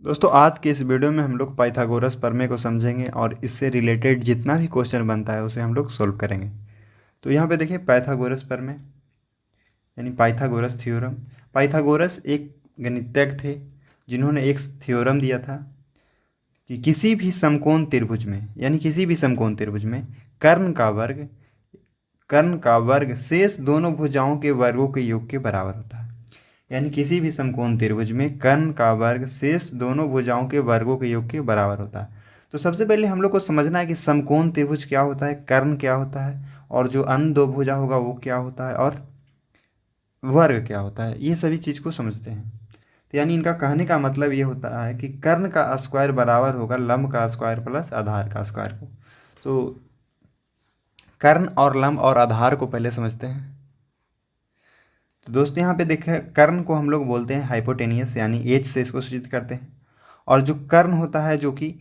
दोस्तों आज के इस वीडियो में हम लोग पाइथागोरस प्रमेय को समझेंगे और इससे रिलेटेड जितना भी क्वेश्चन बनता है उसे हम लोग सोल्व करेंगे। तो यहाँ पे देखिए पाइथागोरस प्रमेय यानी पाइथागोरस थ्योरम। पाइथागोरस एक गणितज्ञ थे जिन्होंने एक थ्योरम दिया था कि किसी भी समकोण त्रिभुज में यानी किसी भी समकोण त्रिभुज में कर्ण का वर्ग शेष दोनों भुजाओं के वर्गों के योग के बराबर होता है। यानी किसी भी समकोण त्रिभुज में कर्ण का वर्ग शेष दोनों भुजाओं के वर्गों के योग के बराबर होता है। तो सबसे पहले हम लोग को समझना है कि समकोण त्रिभुज क्या होता है, कर्ण क्या होता है और जो अन्य दो भुजा होगा वो क्या होता है और वर्ग क्या होता है, ये सभी चीज़ को समझते हैं। तो यानी इनका कहने का मतलब ये होता है कि कर्ण का स्क्वायर बराबर होगा लंब का स्क्वायर प्लस आधार का स्क्वायर को। तो कर्ण और लंब और आधार को पहले समझते हैं। तो दोस्तों यहाँ पे देखें, कर्ण को हम लोग बोलते हैं हाइपोटेनियस यानी एच से इसको सूचित करते हैं। और जो कर्ण होता है जो कि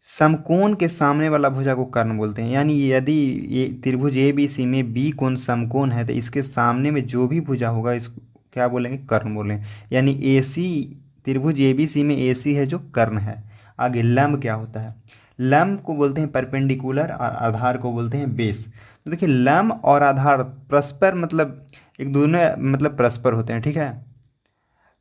समकोण के सामने वाला भुजा को कर्ण बोलते हैं। यानी यदि ये त्रिभुज ए बी सी में बी कोण समकोण है तो इसके सामने में जो भी भुजा होगा इसको क्या बोलेंगे, कर्ण बोलेंगे। यानी ए सी त्रिभुज ए बी सी में ए सी है जो कर्ण है। आगे लंब क्या होता है, लंब को बोलते हैं परपेंडिकुलर और आधार को बोलते हैं बेस। तो देखिए लंब और आधार परस्पर मतलब एक दोनों मतलब परस्पर होते हैं, ठीक है।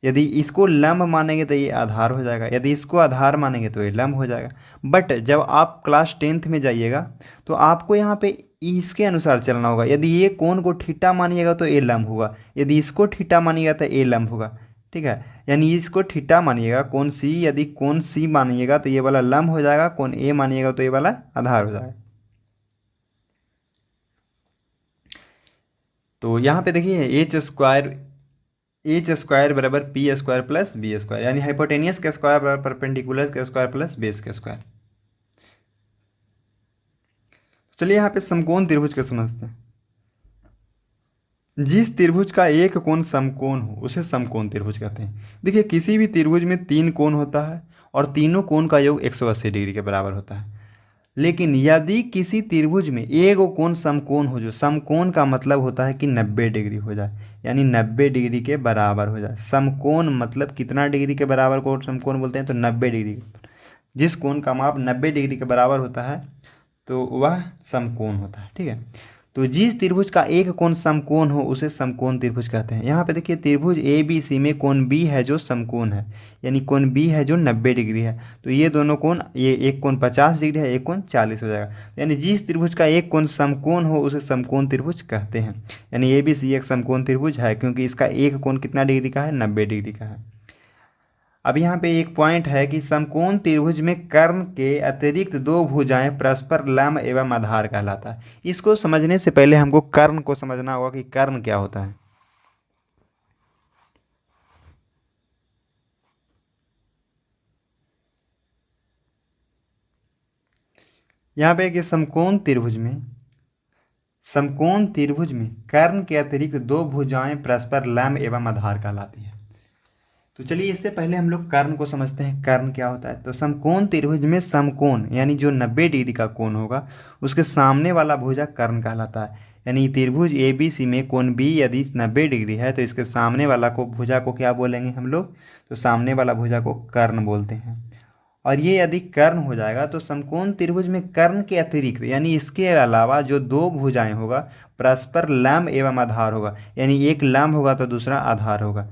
यदि इसको लंब मानेंगे तो ये आधार हो जाएगा, यदि इसको आधार मानेंगे तो ये लंब हो जाएगा। बट जब आप क्लास 10th में जाइएगा तो आपको यहाँ पे इसके अनुसार चलना होगा। यदि ये कोण को थीटा मानिएगा तो ये लंब होगा, यदि इसको थीटा मानिएगा तो ये लंब होगा, ठीक है। यानी इसको थीटा मानिएगा कोण सी, यदि कोण सी मानिएगा तो ये वाला लंब हो जाएगा, कोण ए मानिएगा तो ये वाला आधार हो जाएगा। तो यहाँ पे देखिए एच स्क्वायर बराबर P square plus B square, यानी हाइपोटेनियस का स्क्वायर बराबर परपेंडिकुलर का स्क्वायर प्लस बेस का स्क्वायर। चलिए यहाँ पे समकोण त्रिभुज का समझते हैं। जिस त्रिभुज का एक कोण समकोण हो उसे समकोण त्रिभुज कहते हैं। देखिए किसी भी त्रिभुज में 3 कोण होता है और तीनों कोण का योग 180 डिग्री के बराबर होता है। लेकिन यदि किसी त्रिभुज में एक कोण समकोण हो, जो समकोण का मतलब होता है कि 90 डिग्री हो जाए, यानी 90 डिग्री के बराबर हो जाए। समकोण मतलब कितना डिग्री के बराबर को समकोण बोलते हैं, तो 90 डिग्री। जिस कोण का माप 90 डिग्री के बराबर होता है तो वह समकोण होता है, ठीक है। तो जिस त्रिभुज का एक कोण समकोण हो उसे समकोण त्रिभुज कहते हैं। यहाँ पे देखिए त्रिभुज ए बी सी में कोण बी है जो समकोण है, यानी कोण बी है जो 90 डिग्री है। तो ये दोनों कोण, ये एक कोण 50 डिग्री है, एक कोण 40 हो जाएगा। यानी जिस त्रिभुज का एक कोण समकोण हो उसे समकोण त्रिभुज कहते हैं। यानी ए बी सी एक समकोण त्रिभुज है क्योंकि इसका एक कोण कितना डिग्री का है, 90 डिग्री का है। अब यहाँ पे एक पॉइंट है कि समकोण त्रिभुज में कर्ण के अतिरिक्त दो भुजाएं परस्पर लंब एवं आधार कहलाता है। इसको समझने से पहले हमको कर्ण को समझना होगा कि कर्ण क्या होता है। यहाँ पे कि समकोण त्रिभुज में कर्ण के अतिरिक्त दो भुजाएं परस्पर लंब एवं आधार कहलाती है। तो चलिए इससे पहले हम लोग कर्ण को समझते हैं, कर्ण क्या होता है। तो समकोण त्रिभुज में समकोण यानी जो 90 डिग्री का कोण होगा उसके सामने वाला भुजा कर्ण कहलाता है। यानी त्रिभुज ए बी सी में कोण बी यदि 90 डिग्री है तो इसके सामने वाला को भुजा को क्या बोलेंगे हम लोग, तो सामने वाला भुजा को कर्ण बोलते हैं। और ये यदि कर्ण हो जाएगा तो समकोण त्रिभुज में कर्ण के अतिरिक्त यानी इसके अलावा जो दो भुजाएं होगा परस्पर लंब एवं आधार होगा, यानी एक लंब होगा तो दूसरा आधार होगा।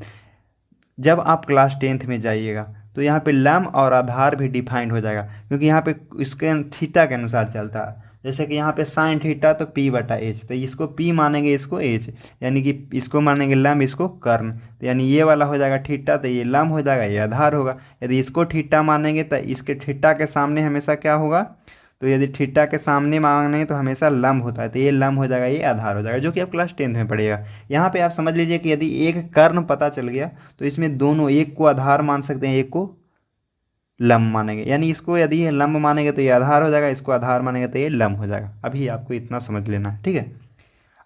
जब आप क्लास 10th में जाइएगा तो यहाँ पे लंब और आधार भी डिफाइंड हो जाएगा, क्योंकि यहाँ पे इसके थीटा के अनुसार चलता है। जैसे कि यहाँ पे साइन थीटा तो पी बटा एच, तो इसको पी मानेंगे इसको एच, यानी कि इसको मानेंगे लंब इसको कर्ण। तो यानी ये वाला हो जाएगा थीटा तो ये लंब हो जाएगा, ये आधार होगा। यदि इसको थीटा मानेंगे तो इसके थीटा के सामने हमेशा क्या होगा, तो यदि थीटा के सामने मांगेंगे तो हमेशा लंब होता है, तो ये लंब हो जाएगा, ये आधार हो जाएगा, जो कि आप क्लास 10th में पढ़िएगा। यहाँ पे आप समझ लीजिए कि यदि एक कर्ण पता चल गया तो इसमें दोनों एक को आधार मान सकते हैं, एक को लंब मानेंगे। यानी इसको यदि लंब मानेंगे तो ये आधार हो जाएगा, इसको आधार मानेंगे तो ये लंब हो जाएगा। अभी आपको इतना समझ लेना है, ठीक है।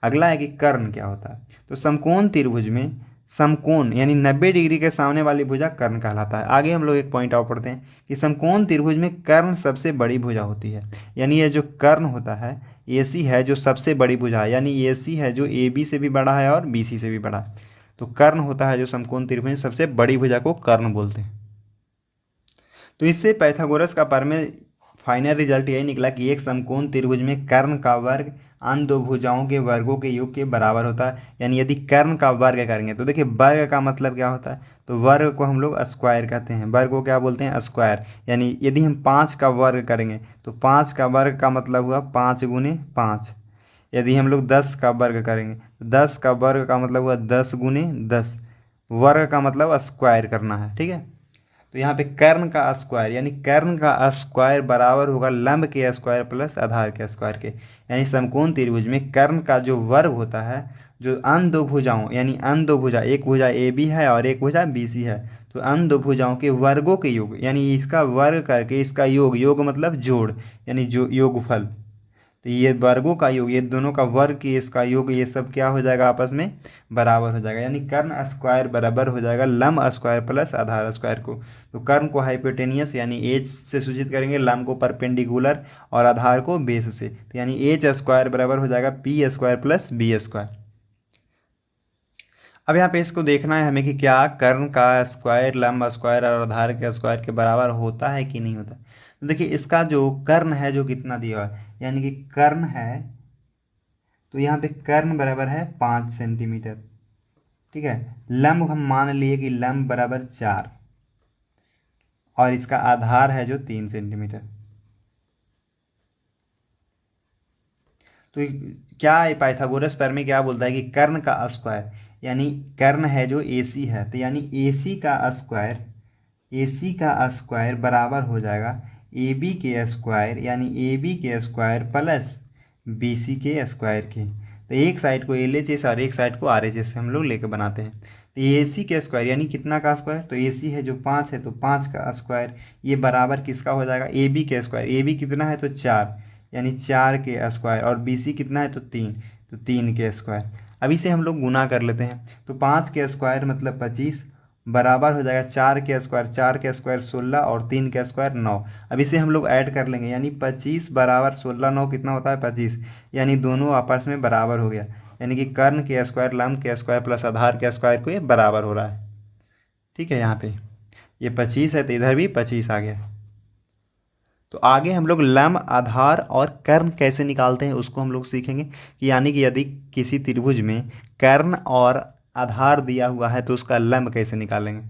अगला है कि कर्ण क्या होता है। तो समकोण त्रिभुज में समकोण यानी 90 डिग्री के सामने वाली भुजा कर्ण कहलाता है। आगे हम लोग एक पॉइंट और पढ़ते हैं कि समकोण त्रिभुज में कर्ण सबसे बड़ी भुजा होती है। यानी ये जो कर्ण होता है ए सी है जो सबसे बड़ी भुजा है, यानी ए सी है जो ए बी से भी बड़ा है और बी सी से भी बड़ा है। तो कर्ण होता है जो समकोण त्रिभुज में सबसे बड़ी भुजा को कर्ण बोलते हैं। तो इससे पाइथागोरस का प्रमेय फाइनल रिजल्ट यही निकला कि एक समकोण त्रिभुज में कर्ण का वर्ग अन्य दो भुजाओं के वर्गों के योग के बराबर होता है। यानी यदि कर्ण का वर्ग करेंगे तो देखिए वर्ग का मतलब क्या होता है, तो वर्ग को हम लोग स्क्वायर कहते हैं, वर्ग को क्या बोलते हैं, स्क्वायर। यानी यदि हम 5 का वर्ग करेंगे तो 5 का वर्ग का मतलब हुआ 5 × 5। यदि हम लोग 10 का वर्ग करेंगे तो 10 का वर्ग का मतलब हुआ 10 × 10। वर्ग का मतलब स्क्वायर करना है, ठीक है। तो यहाँ पे कर्ण का स्क्वायर, यानी कर्ण का स्क्वायर बराबर होगा लंब के स्क्वायर प्लस आधार के स्क्वायर के। यानी समकोण त्रिभुज में कर्ण का जो वर्ग होता है, जो अन्य दो भुजाओं, यानी अन्य दो भुजा, एक भुजा ए बी है और एक भुजा बी सी है, तो अन्य दो भुजाओं के वर्गों के योग, यानी इसका वर्ग करके इसका योग, योग मतलब जोड़, यानी जो योगफल, तो ये वर्गों का योग, ये दोनों का वर्ग की इसका योग, ये सब क्या हो जाएगा, आपस में बराबर हो जाएगा। यानी कर्ण स्क्वायर बराबर हो जाएगा लंब स्क्वायर प्लस आधार स्क्वायर को। तो कर्ण को हाइपोटेनियस यानी एच से सूचित करेंगे, लंब को परपेंडिकुलर और आधार को बेस से, तो यानी एच स्क्वायर बराबर हो जाएगा P square plus B square. अब यहाँ पे इसको देखना है हमें कि क्या कर्ण का स्क्वायर लंब स्क्वायर और आधार के स्क्वायर के बराबर होता है कि नहीं होता। तो देखिए इसका जो कर्ण है जो कितना दिया हुआ है, यानी कि कर्ण है, तो यहाँ पे कर्ण बराबर है 5 सेंटीमीटर, ठीक है। लंब हम मान लिए कि लंब बराबर 4 और इसका आधार है जो 3 सेंटीमीटर। तो क्या पाइथागोरस प्रमेय क्या बोलता है कि कर्ण का स्क्वायर, यानी कर्ण है जो AC है, तो यानी AC का स्क्वायर बराबर हो जाएगा AB के स्क्वायर, यानी AB के स्क्वायर प्लस BC के स्क्वायर के। तो एक साइड को LHS और एक साइड को RHS से हम लोग लेकर बनाते हैं। तो AC के स्क्वायर यानी कितना का स्क्वायर, तो AC है जो 5 है, तो 5 का स्क्वायर, ये बराबर किसका हो जाएगा, AB के स्क्वायर। AB कितना है तो 4, यानी 4 के स्क्वायर, और BC कितना है तो 3, तो 3 के स्क्वायर। अब इसे हम लोग गुना कर लेते हैं, तो 5 के स्क्वायर मतलब 25 बराबर हो जाएगा 4 के स्क्वायर, 4 के स्क्वायर 16 और 3 के स्क्वायर 9। अब इसे हम लोग ऐड कर लेंगे, यानी 25 बराबर 16 9 कितना होता है 25, यानी दोनों आपस में बराबर हो गया। यानी कि कर्ण के स्क्वायर लंब के स्क्वायर प्लस आधार के स्क्वायर को ये बराबर हो रहा है, ठीक है। यहाँ पे ये 25 है तो इधर भी 25 आ गया। तो आगे हम लोग लंब आधार और कर्ण कैसे निकालते हैं उसको हम लोग सीखेंगे, कि यानी कि यदि किसी त्रिभुज में कर्ण और आधार दिया हुआ है तो उसका लंब कैसे निकालेंगे।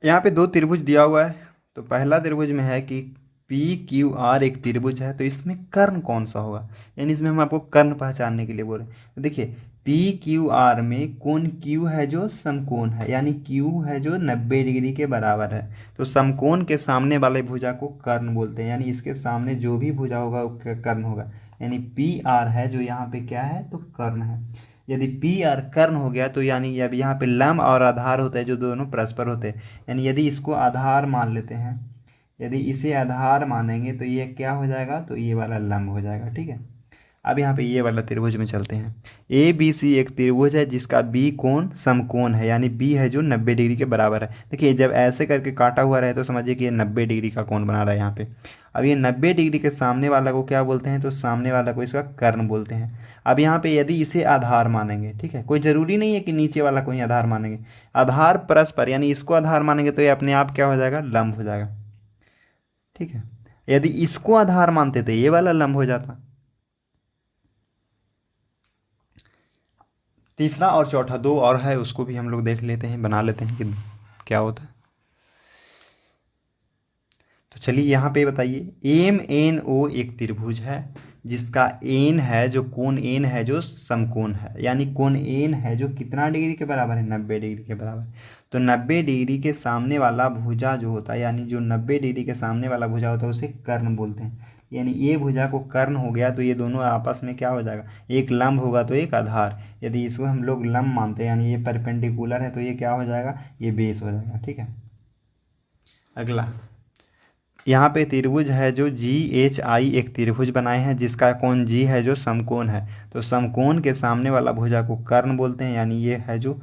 यहाँ पे दो त्रिभुज दिया हुआ है, तो पहला त्रिभुज में है कि PQR एक त्रिभुज है, तो इसमें कर्ण कौन सा होगा, यानी इसमें हम आपको कर्ण पहचानने के लिए बोल रहे हैं। तो देखिए PQR में कोण Q है जो समकोण है, यानी Q है जो 90 डिग्री के बराबर है, तो समकोण के सामने वाले भुजा को कर्ण बोलते हैं, यानी इसके सामने जो भी भुजा होगा वो कर्ण होगा। यानी PR है जो यहाँ पे क्या है तो कर्ण है। यदि PR कर्ण हो गया तो यानी अब यहाँ पे लंब और आधार होता है जो दोनों परस्पर होते हैं, यानी यदि इसको आधार मान लेते हैं, यदि इसे आधार मानेंगे तो ये क्या हो जाएगा, तो ये वाला लंब हो जाएगा, ठीक है। अब यहाँ पे ये वाला त्रिभुज में चलते हैं। ABC एक त्रिभुज है जिसका B कोण समकोण है, यानी B है जो 90 डिग्री के बराबर है। देखिए जब ऐसे करके काटा हुआ रहे तो समझिए कि ये 90 डिग्री का कोण बना रहा है यहाँ पे। अब ये 90 डिग्री के सामने वाला को क्या बोलते हैं, तो सामने वाला को इसका कर्ण बोलते हैं। अब यहाँ पे यदि इसे आधार मानेंगे, ठीक है, कोई ज़रूरी नहीं है कि नीचे वाला को ही आधार मानेंगे, आधार परस्पर, यानी इसको आधार मानेंगे तो ये अपने आप क्या हो जाएगा, लंब हो जाएगा, ठीक है। यदि इसको आधार मानते तो ये वाला लंब हो जाता। तीसरा और चौथा दो और है, उसको भी हम लोग देख लेते हैं, बना लेते हैं कि क्या होता है। तो चलिए यहाँ पे बताइए MNO एक त्रिभुज है जिसका एन है जो कोण एन है जो समकोण है, यानी कोण एन है जो कितना डिग्री के बराबर है, 90 डिग्री के बराबर। तो 90 डिग्री के सामने वाला भुजा जो होता है, यानी जो 90 डिग्री के सामने वाला भुजा होता है उसे कर्ण बोलते हैं। यानी ये भुजा को कर्ण हो गया तो ये दोनों आपस में क्या हो जाएगा, एक लंब होगा तो एक आधार। यदि इसको हम लोग लंब मानते हैं यानी ये परपेंडिकुलर है तो ये क्या हो जाएगा, ये बेस हो जाएगा, ठीक है। अगला यहाँ पे त्रिभुज है जो GHI एक त्रिभुज बनाए हैं जिसका कोण G है जो समकोण है, तो समकोण के सामने वाला भुजा को कर्ण बोलते हैं, यानी ये है जो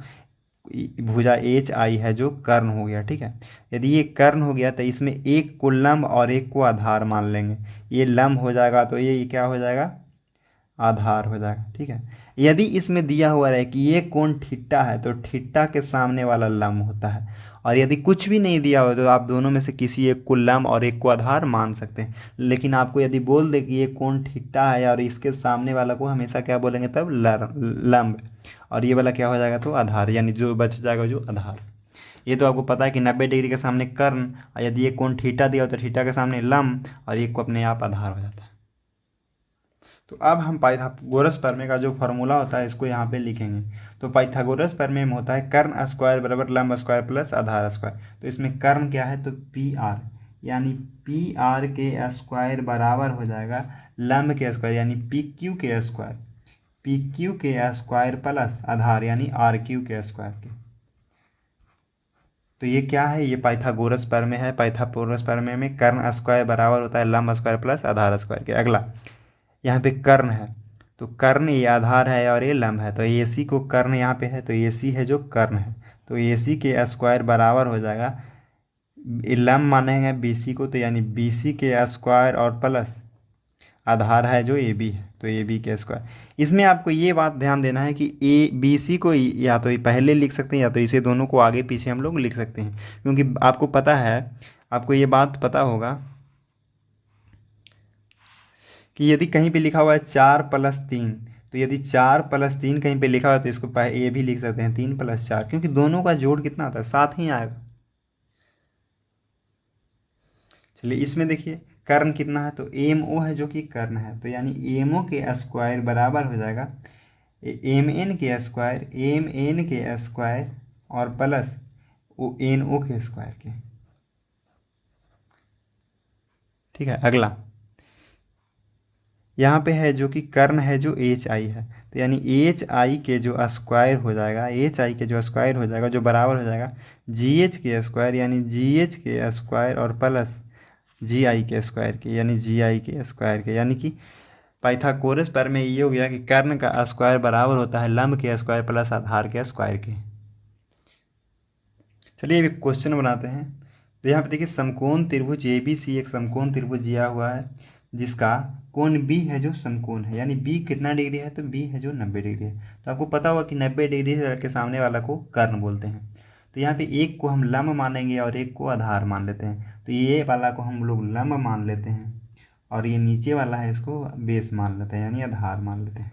भुजा HI है जो कर्ण हो गया, ठीक है। यदि ये कर्ण हो गया तो इसमें एक को लंब और एक को आधार मान लेंगे, ये लंब हो जाएगा तो ये क्या हो जाएगा, आधार हो जाएगा, ठीक है। यदि इसमें दिया हुआ है कि ये कोण थीटा है तो थीटा के सामने वाला लंब होता है, और यदि कुछ भी नहीं दिया हो तो आप दोनों में से किसी एक को लंब और एक को आधार मान सकते हैं। लेकिन आपको यदि बोल दे कि ये कोण थीटा है और इसके सामने वाला को हमेशा क्या बोलेंगे तब लंब, और ये वाला क्या हो जाएगा तो आधार, यानी जो बच जाएगा जो आधार। ये तो आपको पता है कि 90 डिग्री के सामने कर्ण, और यदि ये कोण थीटा दिया हो तो थीटा के सामने लंब, और एक को अपने आप आधार हो जाता है। तो अब हम पाइथागोरस प्रमेय का जो फॉर्मूला होता है इसको यहाँ पे लिखेंगे। तो पाइथागोरस प्रमेय में होता है कर्ण स्क्वायर बराबर लंब स्क्वायर प्लस आधार स्क्वायर। तो इसमें कर्ण क्या है तो पी आर, यानी पी आर के स्क्वायर बराबर हो जाएगा लंब के स्क्वायर यानी पी क्यू के स्क्वायर, पी क्यू के स्क्वायर प्लस आधार यानी आर क्यू के स्क्वायर के। तो ये क्या है, ये पाइथागोरस प्रमेय है। पाइथागोरस प्रमेय में कर्ण स्क्वायर बराबर होता है लंब स्क्वायर प्लस आधार स्क्वायर के। अगला यहाँ पे कर्ण है, तो कर्ण ये आधार है और ये लंब है, तो ए सी को कर्ण यहाँ पे है, तो ए सी है जो कर्ण है, तो ए सी के स्क्वायर बराबर हो जाएगा, लंब मानेंगे बी सी को, तो यानी बी सी के स्क्वायर और प्लस आधार है जो ए बी है, तो ए बी के स्क्वायर। इसमें आपको ये बात ध्यान देना है कि ए बी सी को या तो पहले लिख सकते हैं या तो इसे दोनों को आगे पीछे हम लोग लिख सकते हैं, क्योंकि आपको पता है, आपको ये बात पता होगा कि यदि कहीं पे लिखा हुआ है 4+3, तो यदि 4+3 कहीं पे लिखा हुआ है तो इसको ये भी लिख सकते हैं 3+4, क्योंकि दोनों का जोड़ कितना आता है 7 ही आएगा। चलिए इसमें देखिए कर्ण कितना है, तो एम ओ है जो कि कर्ण है, तो यानी एम ओ के स्क्वायर बराबर हो जाएगा एम एन के स्क्वायर, एम एन के स्क्वायर और प्लस ओ एन ओ के स्क्वायर के। ठीक है, अगला यहाँ पे है जो कि कर्ण है जो एच आई है, तो यानी एच आई के जो स्क्वायर हो जाएगा, एच आई के जो स्क्वायर हो जाएगा जो बराबर हो जाएगा जी एच के स्क्वायर, यानी जी एच के स्क्वायर और प्लस जी आई के स्क्वायर के, यानी जी आई के स्क्वायर के। यानी कि पाइथागोरस प्रमेय ये हो गया कि कर्ण का स्क्वायर बराबर होता है लंब के स्क्वायर प्लस आधार के स्क्वायर के। चलिए एक क्वेश्चन बनाते हैं। तो यहाँ पे देखिए समकोण त्रिभुज ए बी सी एक समकोण त्रिभुज दिया हुआ है जिसका कोण बी है जो समकोण है, यानी बी कितना डिग्री है तो बी है जो 90 डिग्री है। तो आपको पता होगा कि 90 डिग्री के सामने वाला को कर्ण बोलते हैं। तो यहाँ पे एक को हम लंब मानेंगे और एक को आधार मान लेते हैं, तो ये वाला को हम लोग लंब मान लेते हैं और ये नीचे वाला है इसको बेस मान लेते हैं यानी आधार मान लेते हैं।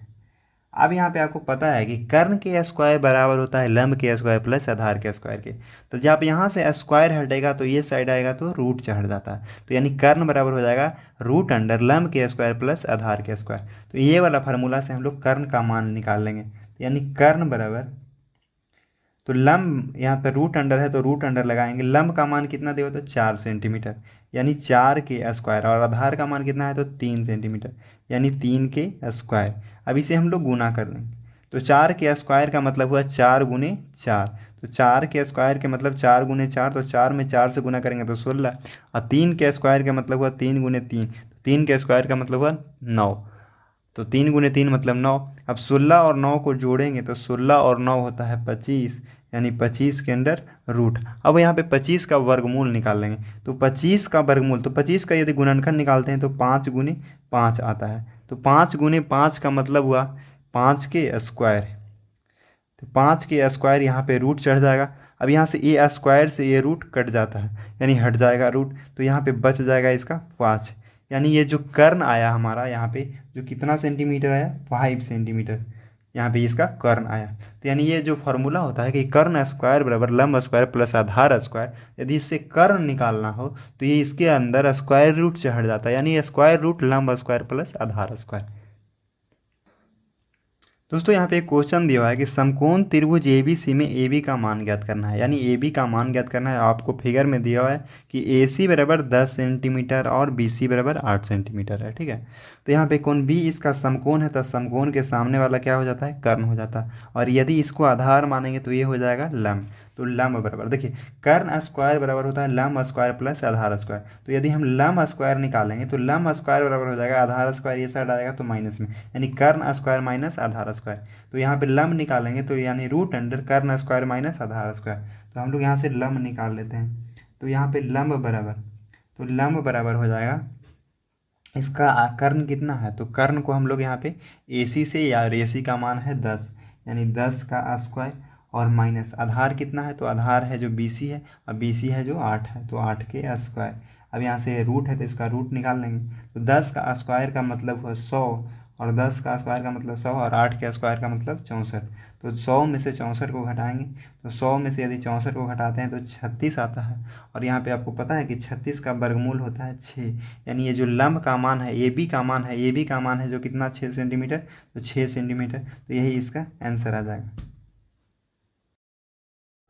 अब यहाँ पे आपको पता है कि कर्ण के स्क्वायर बराबर होता है लंब के स्क्वायर प्लस आधार के स्क्वायर के। तो जब यहाँ से स्क्वायर हटेगा तो ये साइड आएगा तो रूट चढ़ जाता है, तो यानी कर्ण बराबर हो जाएगा रूट अंडर लंब के स्क्वायर प्लस आधार के स्क्वायर। तो ये वाला फार्मूला से हम लोग कर्ण का मान निकाल लेंगे, तो यानी कर्ण बराबर, तो लंब यहाँ पर रूट अंडर है तो रूट अंडर लगाएंगे, लंब का मान कितना देगा तो 4 सेंटीमीटर यानी 4 के स्क्वायर, और आधार का मान कितना है तो 3 सेंटीमीटर यानी 3 के स्क्वायर। अब इसे हम लोग गुना कर लेंगे, तो 4 के स्क्वायर का मतलब हुआ 4 गुने 4, तो 4 के स्क्वायर के मतलब 4 गुने 4, तो 4 में 4 से गुना करेंगे तो 16, और 3 के स्क्वायर का मतलब हुआ 3 गुने 3, तो 3 के स्क्वायर का मतलब हुआ 9, तो 3 गुने 3 मतलब 9। अब 16 और 9 को जोड़ेंगे तो 16 और 9 होता है 25, यानी 25 के अंडर रूट। अब यहाँ पे 25 का वर्गमूल निकाल लेंगे, तो 25 का वर्गमूल, तो 25 का यदि गुणनखंड निकालते हैं तो 5 गुने 5 आता है, तो 5 गुने 5 का मतलब हुआ 5 के स्क्वायर, तो 5 के स्क्वायर यहाँ पे रूट चढ़ जाएगा। अब यहाँ से ए स्क्वायर से ये रूट कट जाता है यानी हट जाएगा रूट, तो यहाँ पे बच जाएगा इसका 5, यानी ये जो कर्ण आया हमारा यहाँ पे जो कितना सेंटीमीटर आया 5 सेंटीमीटर, यहाँ पे इसका कर्ण आया। तो यानी ये जो फार्मूला होता है कि कर्ण स्क्वायर बराबर लंब स्क्वायर प्लस आधार स्क्वायर, यदि इससे कर्ण निकालना हो तो ये इसके अंदर स्क्वायर रूट चढ़ जाता है, यानी स्क्वायर रूट लंब स्क्वायर प्लस आधार स्क्वायर। दोस्तों यहाँ पे एक क्वेश्चन दिया हुआ है कि समकोण त्रिभुज ए बी सी में ए बी का मान ज्ञात करना है, यानी ए बी का मान ज्ञात करना है। आपको फिगर में दिया हुआ है कि ए सी बराबर 10 सेंटीमीटर और बी सी बराबर 8 सेंटीमीटर है, ठीक है। तो यहाँ पे कोण बी इसका समकोण है, तो समकोण के सामने वाला क्या हो जाता है कर्ण हो जाता है, और यदि इसको आधार मानेंगे तो ये हो जाएगा लंब। तो लंब बराबर देखिए कर्ण स्क्वायर बराबर होता है लंब स्क्वायर प्लस आधार स्क्वायर, तो यदि हम लंब स्क्वायर निकालेंगे तो लंब स्क्वायर बराबर हो जाएगा आधार स्क्वायर, ये साइड आएगा तो माइनस में, यानी कर्ण स्क्वायर माइनस आधार स्क्वायर। तो यहाँ पे लंब निकालेंगे तो यानी रूट अंडर कर्ण स्क्वायर माइनस आधार स्क्वायर, तो हम लोग यहाँ से लंब निकाल लेते हैं। तो यहाँ पे लंब बराबर, तो लंब बराबर हो जाएगा इसका कर्ण कितना है, तो कर्ण को हम लोग यहाँ पे ए सी से, या ए सी का मान है 10, यानी 10 का स्क्वायर, और माइनस आधार कितना है, तो आधार है जो BC है और BC है जो 8 है, तो 8 के स्क्वायर। अब यहाँ से रूट है तो इसका रूट निकाल लेंगे। तो 10 का स्क्वायर का मतलब हुआ 100 और 10 का स्क्वायर का मतलब 100 और 8 के स्क्वायर का मतलब 64। तो 100 में से 64 को घटाएंगे तो 100 में से यदि 64 को घटाते हैं तो 36 आता है। और यहाँ पे आपको पता है कि 36 का वर्गमूल होता है 6, यानी ये जो लंब का मान है AB का मान है, AB का मान है जो कितना 6 सेंटीमीटर, तो 6 सेंटीमीटर, तो यही इसका आंसर आ जाएगा।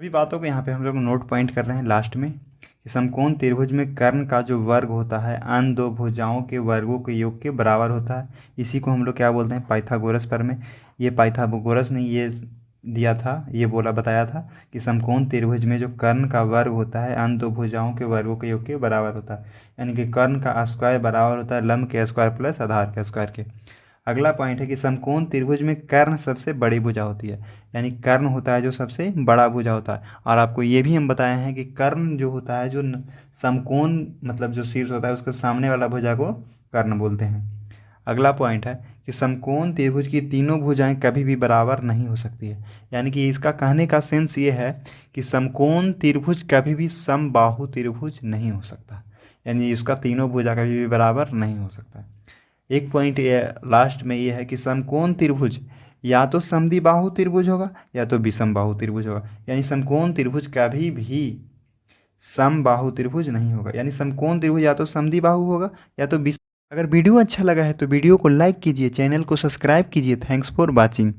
सभी बातों को यहाँ पे हम लोग नोट पॉइंट कर रहे हैं लास्ट में कि समकोण त्रिभुज में कर्ण का जो वर्ग होता है अन्य दो भुजाओं के वर्गों के योग के बराबर होता है। इसी को हम लोग क्या बोलते हैं, पाइथागोरस प्रमेय। ये पाइथागोरस ने ये दिया था, ये बताया था कि समकोण त्रिभुज में जो कर्ण का वर्ग होता है अन्य दो भुजाओं के वर्गों के योग के बराबर होता है, यानी कि कर्ण का स्क्वायर बराबर होता है लंब के स्क्वायर प्लस आधार के स्क्वायर के। अगला पॉइंट है कि समकोण त्रिभुज में कर्ण सबसे बड़ी भुजा होती है, यानी कर्ण होता है जो सबसे बड़ा भुजा होता है। और आपको ये भी हम बताए हैं कि कर्ण जो होता है जो समकोण मतलब जो शीर्ष होता है उसके सामने वाला भुजा को कर्ण बोलते हैं। अगला पॉइंट है कि समकोण त्रिभुज की तीनों भुजाएं कभी भी बराबर नहीं हो सकती है, यानी कि इसका कहने का सेंस ये है कि समकोण त्रिभुज कभी भी समबाहु त्रिभुज नहीं हो सकता, यानी इसका तीनों भुजा कभी भी बराबर नहीं हो सकता। एक पॉइंट ये लास्ट में ये है कि समकोण त्रिभुज या तो समद्विबाहु त्रिभुज होगा या तो विषमबाहु त्रिभुज होगा, यानी समकोण त्रिभुज कभी भी समबाहु त्रिभुज नहीं होगा, यानी समकोण त्रिभुज या तो समद्विबाहु होगा या तो विषम। अगर वीडियो अच्छा लगा है तो वीडियो को लाइक कीजिए, चैनल को सब्सक्राइब कीजिए। Thanks for watching.